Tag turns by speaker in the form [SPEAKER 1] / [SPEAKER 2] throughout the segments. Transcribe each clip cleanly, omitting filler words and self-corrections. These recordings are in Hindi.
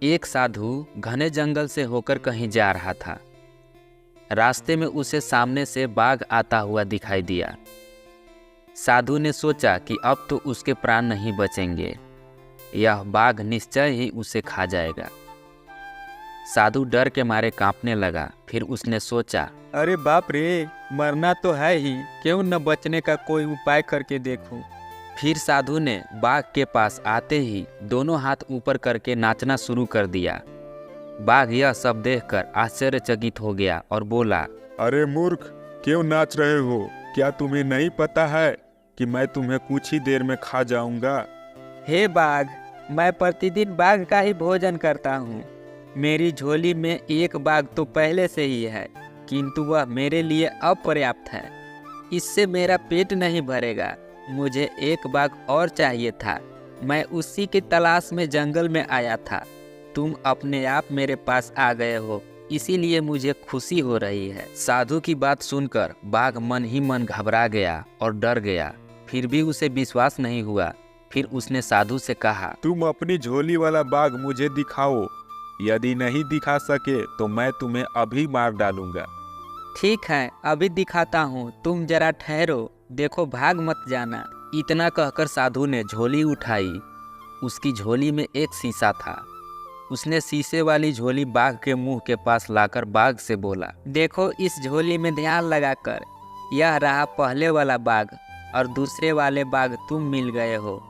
[SPEAKER 1] एक साधु घने जंगल से होकर कहीं जा रहा था। रास्ते में उसे सामने से बाघ आता हुआ दिखाई दिया। साधु ने सोचा कि अब तो उसके प्राण नहीं बचेंगे, यह बाघ निश्चय ही उसे खा जाएगा। साधु डर के मारे कांपने लगा। फिर उसने सोचा,
[SPEAKER 2] अरे बाप रे, मरना तो है ही, क्यों न बचने का कोई उपाय करके देखूं।
[SPEAKER 1] फिर साधु ने बाघ के पास आते ही दोनों हाथ ऊपर करके नाचना शुरू कर दिया। बाघ यह सब देखकर आश्चर्यचकित हो गया और बोला,
[SPEAKER 3] अरे मूर्ख, क्यों नाच रहे हो? क्या तुम्हें नहीं पता है कि मैं तुम्हें कुछ ही देर में खा जाऊंगा?
[SPEAKER 2] हे बाघ, मैं प्रतिदिन बाघ का ही भोजन करता हूँ। मेरी झोली में एक बाघ तो पहले से ही है, किंतु वह मेरे लिए अपर्याप्त है। इससे मेरा पेट नहीं भरेगा। मुझे एक बाघ और चाहिए था। मैं उसी की तलाश में जंगल में आया था। तुम अपने आप मेरे पास आ गए हो, इसीलिए मुझे खुशी हो रही है।
[SPEAKER 1] साधु की बात सुनकर बाघ मन ही मन घबरा गया और डर गया। फिर भी उसे विश्वास नहीं हुआ। फिर उसने साधु से कहा,
[SPEAKER 3] तुम अपनी झोली वाला बाघ मुझे दिखाओ। यदि नहीं दिखा सके तो मैं तुम्हें अभी मार डालूंगा।
[SPEAKER 2] ठीक है, अभी दिखाता हूँ, तुम जरा ठहरो, देखो भाग मत जाना।
[SPEAKER 1] इतना कहकर साधु ने झोली उठाई। उसकी झोली में एक शीशा था। उसने शीशे वाली झोली बाघ के मुंह के पास लाकर बाघ से बोला,
[SPEAKER 2] देखो इस झोली में ध्यान लगाकर, यह रहा पहले वाला बाघ और दूसरे वाले बाघ तुम मिल गए हो।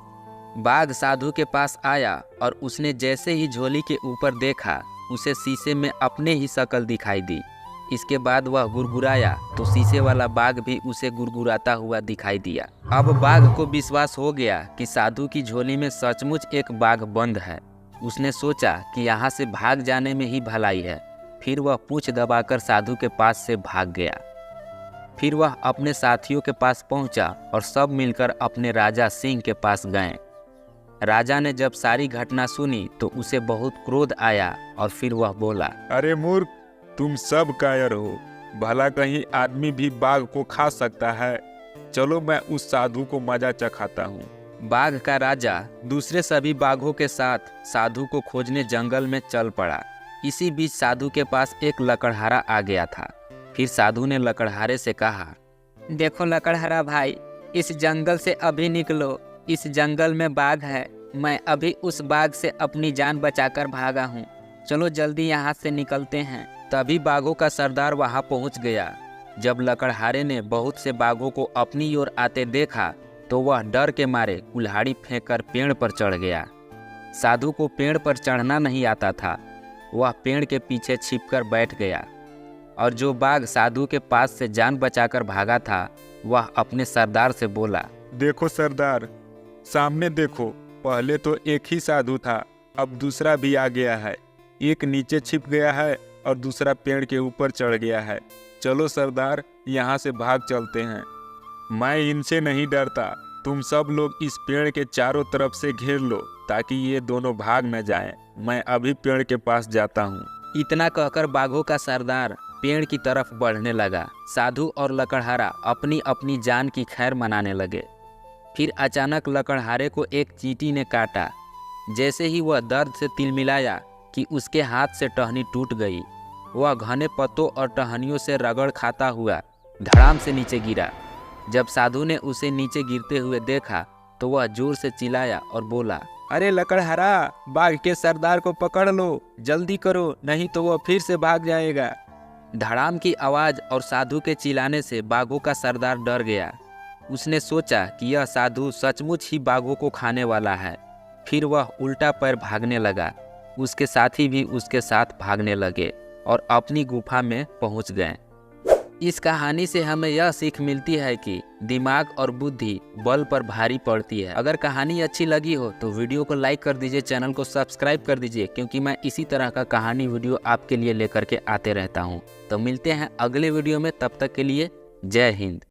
[SPEAKER 1] बाघ साधु के पास आया और उसने जैसे ही झोली के ऊपर देखा, उसे शीशे में अपने ही शक्ल दिखाई दी। इसके बाद वह गुरगुराया तो शीशे वाला बाघ भी उसे गुरगुराता हुआ दिखाई दिया। अब बाघ को विश्वास हो गया कि साधु की झोली में सचमुच एक बाघ बंद है। उसने सोचा कि यहाँ से भाग जाने में ही भलाई है। फिर वह पूंछ दबाकर साधु के पास से भाग गया। फिर वह अपने साथियों के पास पहुंचा और सब मिलकर अपने राजा सिंह के पास गए। राजा ने जब सारी घटना सुनी तो उसे बहुत क्रोध आया और फिर वह बोला,
[SPEAKER 3] अरे मूर्ख, तुम सब कायर हो। भला कहीं आदमी भी बाघ को खा सकता है? चलो मैं उस साधु को मजा चखाता हूँ।
[SPEAKER 1] बाघ का राजा दूसरे सभी बाघों के साथ साधु को खोजने जंगल में चल पड़ा। इसी बीच साधु के पास एक लकड़हारा आ गया था। फिर साधु ने लकड़हारे से कहा,
[SPEAKER 2] देखो लकड़हारा भाई, इस जंगल से अभी निकलो। इस जंगल में बाघ है। मैं अभी उस बाघ से अपनी जान बचाकर भागा हूँ। चलो जल्दी यहाँ से निकलते हैं।
[SPEAKER 1] तभी बाघों का सरदार वहाँ पहुँच गया। जब लकड़हारे ने बहुत से बाघों को अपनी ओर आते देखा तो वह डर के मारे कुल्हाड़ी फेंककर पेड़ पर चढ़ गया। साधु को पेड़ पर चढ़ना नहीं आता था। वह पेड़ के पीछे छिपकर बैठ गया और जो बाघ साधु के पास से जान बचाकर भागा था, वह अपने सरदार से बोला,
[SPEAKER 3] देखो सरदार, सामने देखो। पहले तो एक ही साधु था, अब दूसरा भी आ गया है। एक नीचे छिप गया है और दूसरा पेड़ के ऊपर चढ़ गया है। चलो सरदार, यहाँ से भाग चलते हैं। मैं इनसे नहीं डरता। तुम सब लोग इस पेड़ के चारों तरफ से घेर लो ताकि ये दोनों भाग न जाएं। मैं अभी पेड़ के पास जाता हूँ।
[SPEAKER 1] इतना कहकर बाघों का सरदार पेड़ की तरफ बढ़ने लगा। साधु और लकड़हारा अपनी अपनी जान की खैर मनाने लगे। फिर अचानक लकड़हारे को एक चींटी ने काटा। जैसे ही वह दर्द से तिलमिलाया कि उसके हाथ से टहनी टूट गई। वह घने पत्तों और टहनियों से रगड़ खाता हुआ धड़ाम से नीचे गिरा। जब साधु ने उसे नीचे गिरते हुए देखा तो वह जोर से चिल्लाया और बोला,
[SPEAKER 2] अरे लकड़हारा, बाघ के सरदार को पकड़ लो, जल्दी करो, नहीं तो वह फिर से भाग जाएगा।
[SPEAKER 1] धड़ाम की आवाज़ और साधु के चिल्लाने से बाघों का सरदार डर गया। उसने सोचा कि यह साधु सचमुच ही बाघों को खाने वाला है। फिर वह उल्टा पैर भागने लगा। उसके साथी भी उसके साथ भागने लगे और अपनी गुफा में पहुंच गए। इस कहानी से हमें यह सीख मिलती है कि दिमाग और बुद्धि बल पर भारी पड़ती है। अगर कहानी अच्छी लगी हो तो वीडियो को लाइक कर दीजिए, चैनल को सब्सक्राइब कर दीजिए, क्योंकि मैं इसी तरह का कहानी वीडियो आपके लिए लेकर के आते रहता हूँ। तो मिलते हैं अगले वीडियो में, तब तक के लिए जय हिंद।